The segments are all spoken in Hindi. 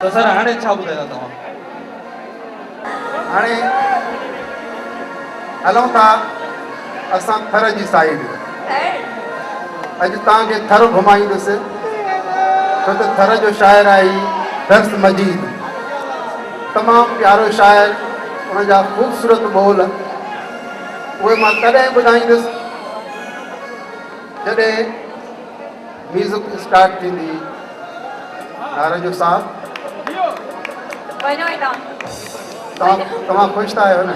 तो सर हाणे छा ॿुधायो तव्हां? हाणे हलूं था असां थर जी साइड। अॼु तव्हांखे थर घुमाईंदुसि छो त थर जो शाइर आहे दर्स मजीद, तमामु प्यारो शाइर, उनजा ख़ूबसूरत ॿोल उहे मां तॾहिं ॿुधाईंदुसि जॾहिं म्यूज़िक स्टार्ट थींदी। नारे जो साथ तव्हां ख़ुशि था आहियो न?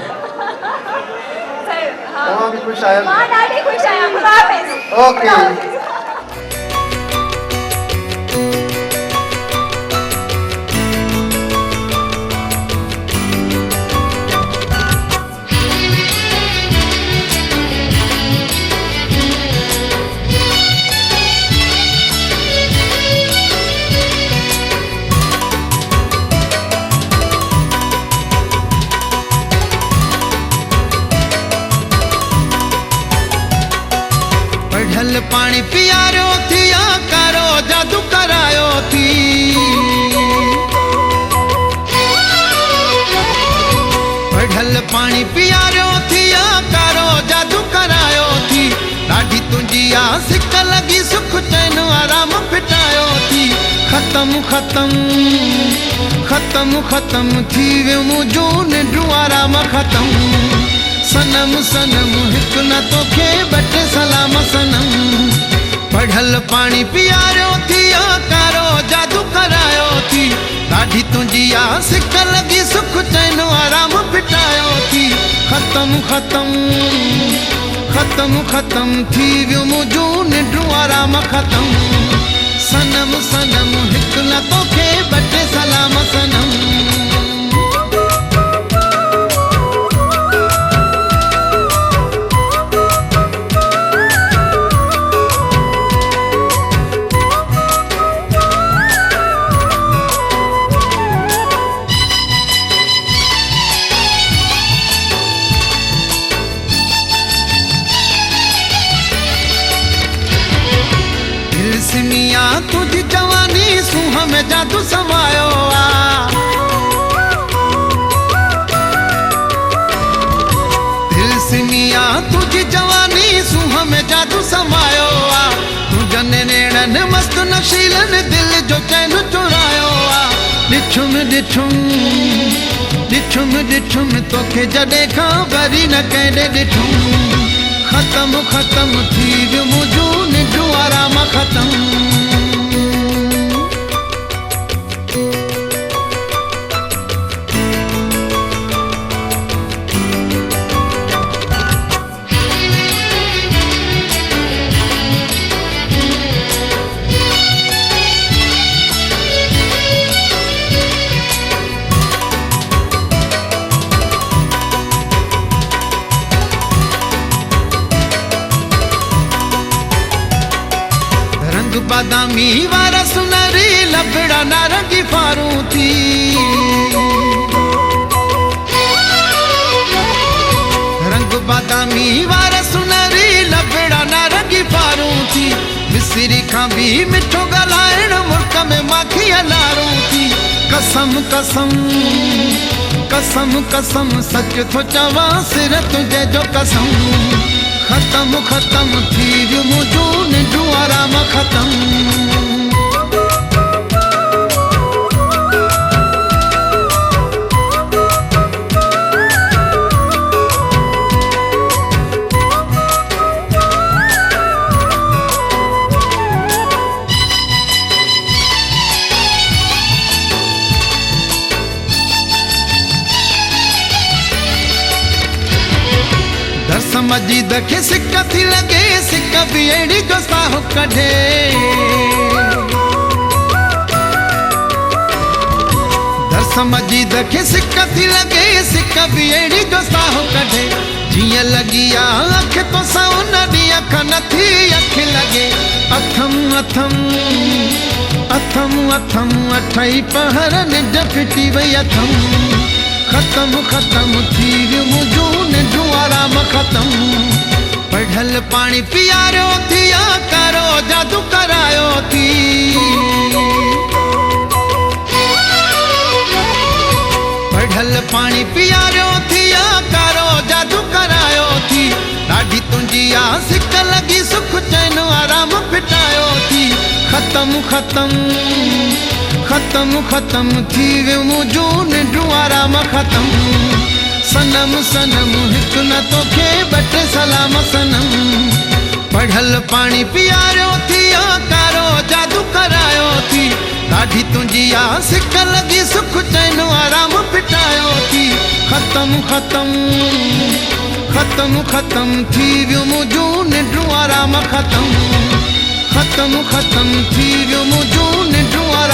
तव्हां बि ख़ुशि आहियो? मां ॾाढी ख़ुशि आहियां। ख़ुदा हाफ़िज़। ओके। पढ़ल पानी पियारो थी या करो जादू करायो थी। पढ़ल पानी पियारो थी या करो जादू करायो थी। ॾाढी तुंहिंजी आ सिक लगी सुख चैन आराम फिटायो थी। ख़त्म ख़त्म ख़त्म ख़त्म थी वियो मुंहिंजो निंड आराम ख़त्म। सनम सनम हिकु न तोखे बटे सलाम सनम। पढ़ल पानी पियारो थी या कारो जादू करायो थी। ॾाढी तुंहिंजी आ सिक लगी सुख चैन आराम फिटायो थी। ख़त्म ख़त्म ख़त्म ख़त्म थी वियो मुंहिंजो निंड आराम ख़त्म। सनम सनम हिकु न तोखे बटे सलाम सनम। सिमिया तुझी जवानी सूह में जादू समायो आ। दिल सिमिया तुझी जवानी सूह में जादू समायो आ। तुझने नेड़न मस्त नशीलन दिल जो चैन चुरायो आ। ॾिठुम ॾिठुम ॾिठुम ॾिठुम तोखे जॾहिं खां वरी न कंहिं ॾिठुम। ख़त्म ख़त्म थी वियो मुंहिंजो निंड आराम ख़त्म। बादामी वारा सुनरी लबड़ा नारंगी फारू थी। रंग बादामी वारा सुनरी लबड़ा नारंगी फारू थी। मिसरी खां भी मिठो ॻाल्हाइण मुल्क में माखी हलारूं थी। कसम कसम कसम कसम सच थो चवां सिर तुंहिंजे जो कसम। ख़त्म ख़त्म थी वियो मुंहिंजो निंड आराम ख़त्म। दर्स मजीद खे सिक थी लगे सिक भी अहिड़ी जो साहु कढे। दर्स मजीद खे सिक थी लगे सिक भी अहिड़ी जो साहु कढे। जीअं लगी आ अख तो सां उन ॾींहुं अख नथी अख लगे। अथम अथम अथम अथम अठई पहर निंड फिटी वई अथम। ख़त्म ख़त्म थी वियो मुंहिंजो निंड आराम ख़त्म। पढ़ल पानी पियारो थी या करो जादू करायो थी। पाणी पीआरियो थी या कारो जादू करायो थी ॾाढी तुंहिंजी आ सिक लॻी सुख चैन आराम फिटायो थी ख़तम ख़तम ख़तम ख़तम थी वियो मुंहिंजो निंड आराम ख़तम सनम सनम हिकु न तोखे ॿ टे सलाम सनम पढ़ल पाणी पीआरियो थी या कारो जादू करायो थी ॾाढी तुंहिंजी आ सिक लॻी सुख चैन आराम फिटायो थी ख़तम ख़तम ख़तम ख़तम थी वियो मुंहिंजो निंड आराम ख़तम ख़तम ख़तम थी वियो मुंहिंजो निंड आराम